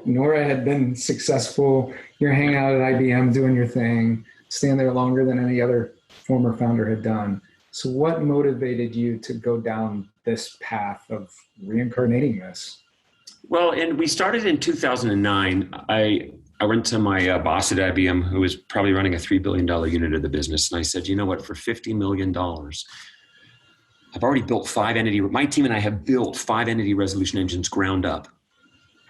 Nora had been successful. You're hanging out at IBM doing your thing, staying there longer than any other former founder had done. So, what motivated you to go down this path of reincarnating this? Well, and we started in 2009. I went to my boss at IBM, who was probably running a $3 billion unit of the business. And I said, you know what, for $50 million, I've already built my team and I have built 5 entity resolution engines ground up.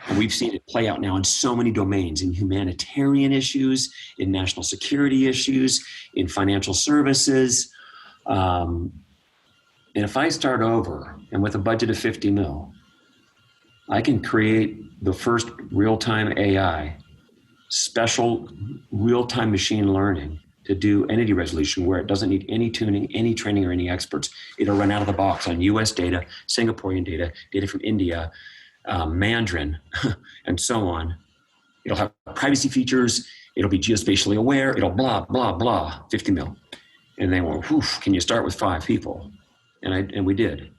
And we've seen it play out now in so many domains, in humanitarian issues, in national security issues, in financial services. And if I start over and with a budget of 50 mil, I can create the first real-time AI, special real-time machine learning to do entity resolution where it doesn't need any tuning, any training, or any experts. It'll run out of the box on US data, Singaporean data, data from India, Mandarin, and so on. It'll have privacy features. It'll be geospatially aware. It'll blah, blah, blah, 50 mil. And they went, whew, can you start with 5 people? And we did.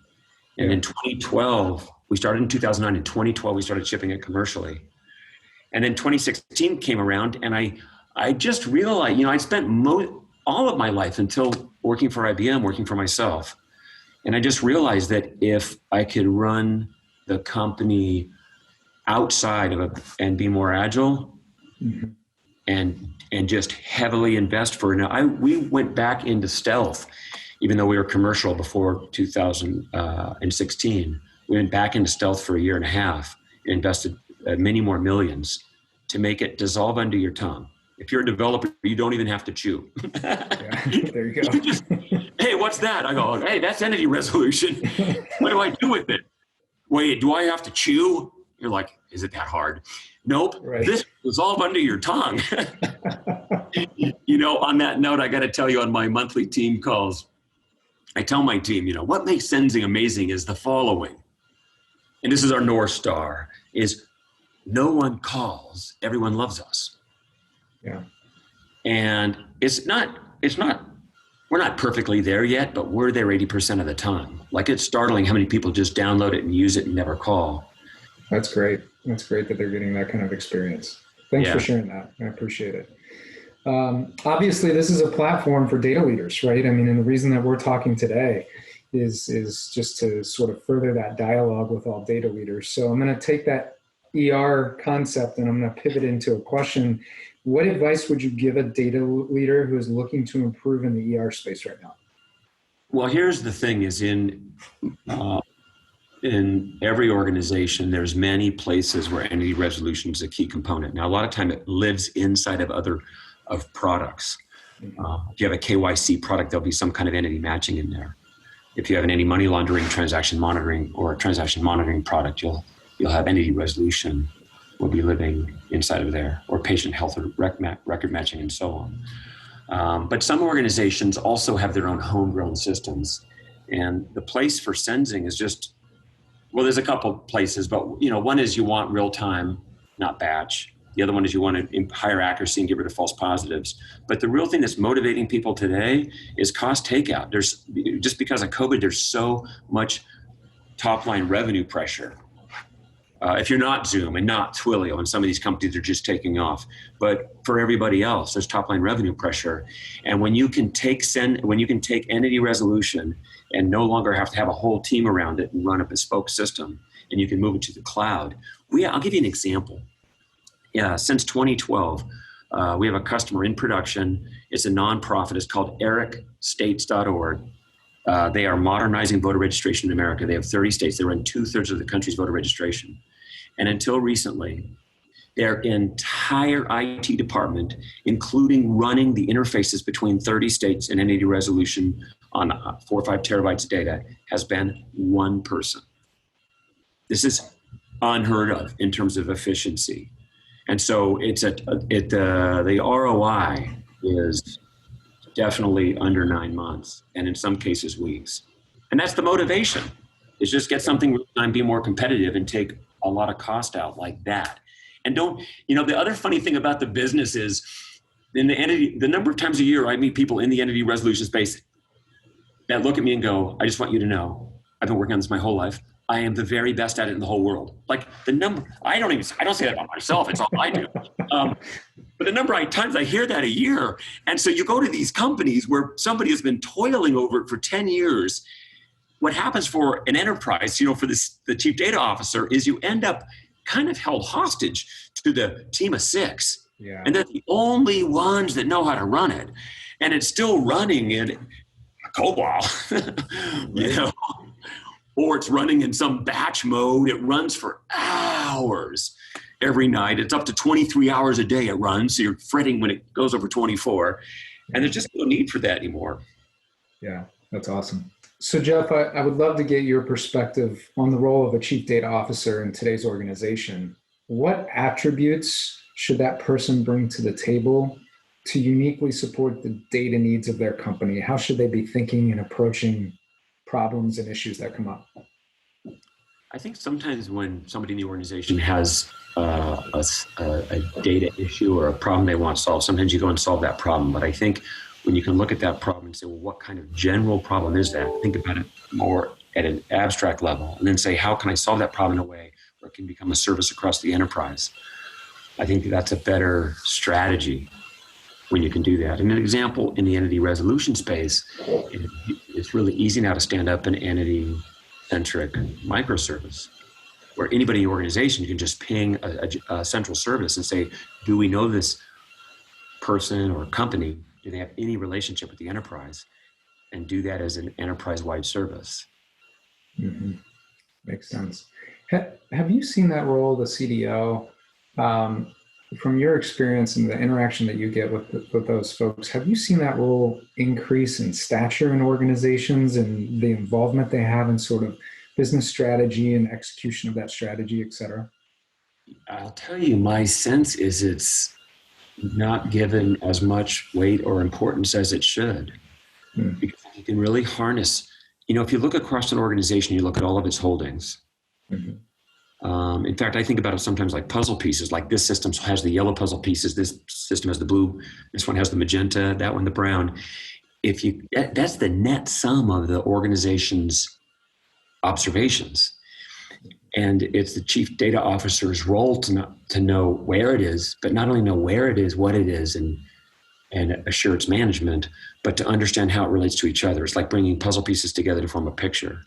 And in 2012, we started in 2009. In 2012, we started shipping it commercially. And then 2016 came around, and I just realized, I spent all of my life until working for IBM, working for myself. And I just realized that if I could run the company outside of it and be more agile, mm-hmm. and just heavily invest we went back into stealth, even though we were commercial before 2016. We went back into stealth for a year and a half, and invested many more millions to make it dissolve under your tongue. If you're a developer, you don't even have to chew. Yeah, there you go. Hey, what's that? I go, hey, that's entity resolution. What do I do with it? Wait, do I have to chew? You're like, is it that hard? Nope. Right. This dissolve under your tongue. On that note, I got to tell you, on my monthly team calls, I tell my team, what makes Senzing amazing is the following. And this is our North Star, is no one calls, everyone loves us. Yeah. And we're not perfectly there yet, but we're there 80% of the time. Like, it's startling how many people just download it and use it and never call. That's great. That's great that they're getting that kind of experience. Thanks for sharing that. I appreciate it. Obviously, this is a platform for data leaders, right? I mean, and the reason that we're talking today is just to sort of further that dialogue with all data leaders. So I'm going to take that ER concept and I'm going to pivot into a question. What advice would you give a data leader who is looking to improve in the ER space right now? Well, here's the thing: is in every organization, there's many places where entity resolution is a key component. Now, a lot of time it lives inside of other products. If you have a KYC product, there'll be some kind of entity matching in there. If you have an anti-money laundering, transaction monitoring, or a transaction monitoring product, you'll have entity resolution will be living inside of there, or patient health or record matching, and so on. But some organizations also have their own homegrown systems. And the place for Senzing is there's a couple places, but one is you want real time, not batch. The other one is you want to higher accuracy and get rid of false positives. But the real thing that's motivating people today is cost takeout. Just because of COVID, there's so much top line revenue pressure. If you're not Zoom and not Twilio, and some of these companies are just taking off, but for everybody else, there's top line revenue pressure. And when you can take entity resolution and no longer have to have a whole team around it and run a bespoke system, and you can move it to the cloud. I'll give you an example. Since 2012, we have a customer in production. It's a nonprofit. It's called ericstates.org. They are modernizing voter registration in America. They have 30 states. They run 2/3 of the country's voter registration. And until recently, their entire IT department, including running the interfaces between 30 states and entity resolution on 4 or 5 terabytes of data, has been one person. This is unheard of in terms of efficiency. And so the ROI is definitely under 9 months, and in some cases weeks. And that's the motivation, is just get something real time, be more competitive, and take a lot of cost out like that. And the other funny thing about the business is the number of times a year I meet people in the entity resolution space that look at me and go, I just want you to know, I've been working on this my whole life. I am the very best at it in the whole world. Like the number, I don't say that about myself. It's all I do. But the number of times I hear that a year. And so you go to these companies where somebody has been toiling over it for 10 years. What happens for an enterprise, for the chief data officer, is you end up kind of held hostage to the team of 6. Yeah. And they're the only ones that know how to run it. And it's still running in COBOL, or it's running in some batch mode. It runs for hours every night. It's up to 23 hours a day it runs. So you're fretting when it goes over 24. And there's just no need for that anymore. Yeah, that's awesome. So Jeff, I would love to get your perspective on the role of a chief data officer in today's organization. What attributes should that person bring to the table to uniquely support the data needs of their company? How should they be thinking and approaching problems and issues that come up? I think sometimes when somebody in the organization has a data issue or a problem they want solved, sometimes you go and solve that problem. But I think when you can look at that problem and say, well, what kind of general problem is that? Think about it more at an abstract level, and then say, how can I solve that problem in a way where it can become a service across the enterprise? I think that's a better strategy when you can do that. And an example in the entity resolution space, it's really easy now to stand up an entity-centric microservice where anybody in the organization can just ping a central service and say, do we know this person or company? Do they have any relationship with the enterprise? And do that as an enterprise-wide service. Mm-hmm. Makes sense. Have you seen that role, the CDO, from your experience and the interaction that you get with those folks? Have you seen that role increase in stature in organizations and the involvement they have in sort of business strategy and execution of that strategy, et cetera? I'll tell you, my sense is it's not given as much weight or importance as it should. Because you can really harness, if you look across an organization, you look at all of its holdings. Mm-hmm. In fact, I think about it sometimes like puzzle pieces, like this system has the yellow puzzle pieces, this system has the blue, this one has the magenta, that one the brown. That's the net sum of the organization's observations. And it's the chief data officer's role to know where it is, but not only know where it is, what it is, and assure its management, but to understand how it relates to each other. It's like bringing puzzle pieces together to form a picture.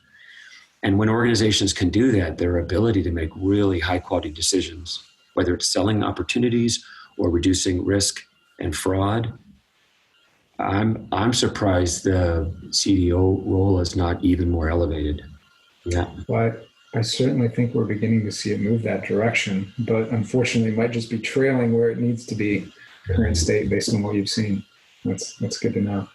And when organizations can do that, their ability to make really high quality decisions, whether it's selling opportunities or reducing risk and fraud, I'm surprised the CDO role is not even more elevated. Yeah. But I certainly think we're beginning to see it move that direction, but unfortunately it might just be trailing where it needs to be current state based on what you've seen. That's good to know.